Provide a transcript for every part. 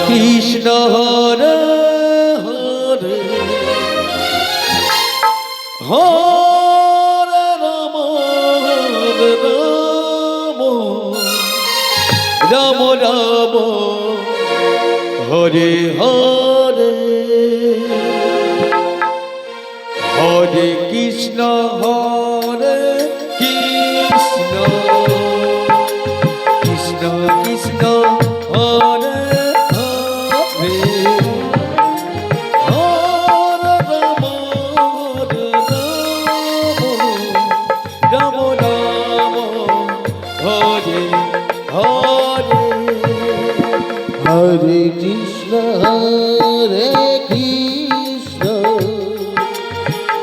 Krishna Hare Hare Hare Ram Ram Ram Hare Hare Hare Krishna Hare Krishna Krishna Krishna Hare Hare Hare Ram Ram Ram Hare Hare Hare Krishna Hare Krishna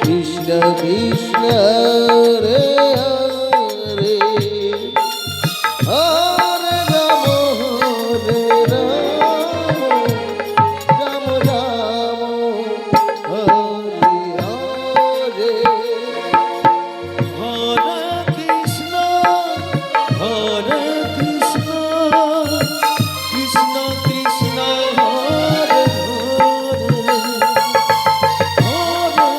Krishna Krishna Hare Hare Hare Ram Ram Ram Hare Hare Hare Krishna Hare Krishna Krishna Krishna Hare Hare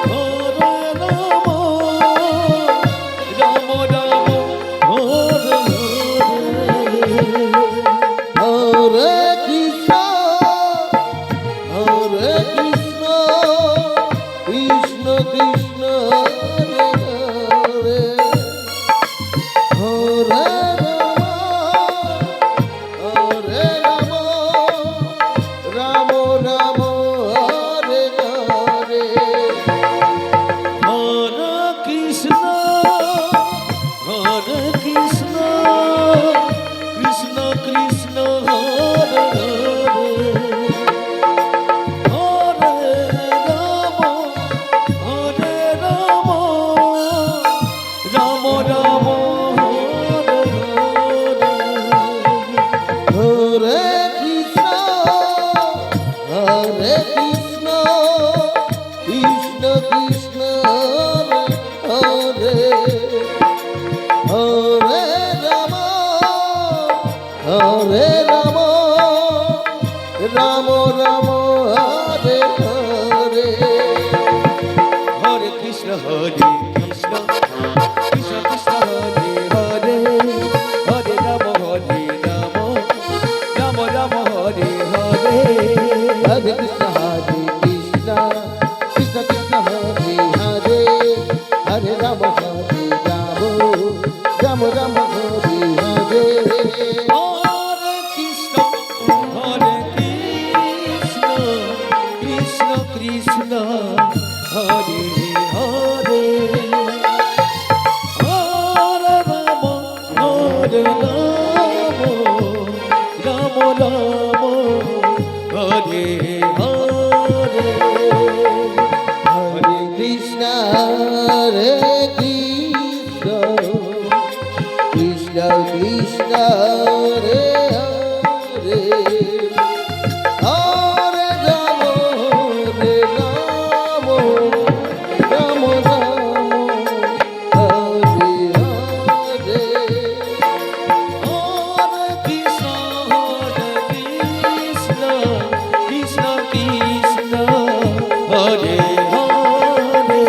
Hare Ram Ram Ram Hare Hare Krishna Hare Krishna Krishna Krishna Hare Hare Hare Ram Ram Ram Hare Hare Hare Krishna Hare Krishna Krishna Krishna Hare Hare Hare Ram Ram Ram Hare Hare Krishna Hare Krishna Krishna Krishna Hare Hare Ram Hare Ram Ram Ram Hare Hare Hare Krishna Hare Krishna Krishna Krishna Hare Hare Hare Ram Ram Ram Hare Hare Hare Krishna Hare Krishna Krishna Krishna Hare Hare Hare Ram Hare Ram Ram Ram Hare Hare Hare Krishna Hare Krishna Krishna Krishna Hare Hare Hare Ram Ram Ram Hare Hare Hare Krishna Hare Krishna Krishna Krishna Hare Hare Hare Ram Ram Ram Hare Hare Hare Krishna Krishna Krishna Hare Hare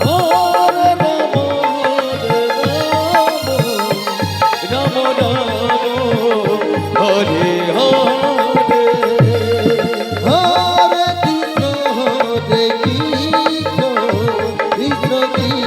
Hare Ram Ram Ram Hare Hare Hare Krishna Hare Krishna Krishna Krishna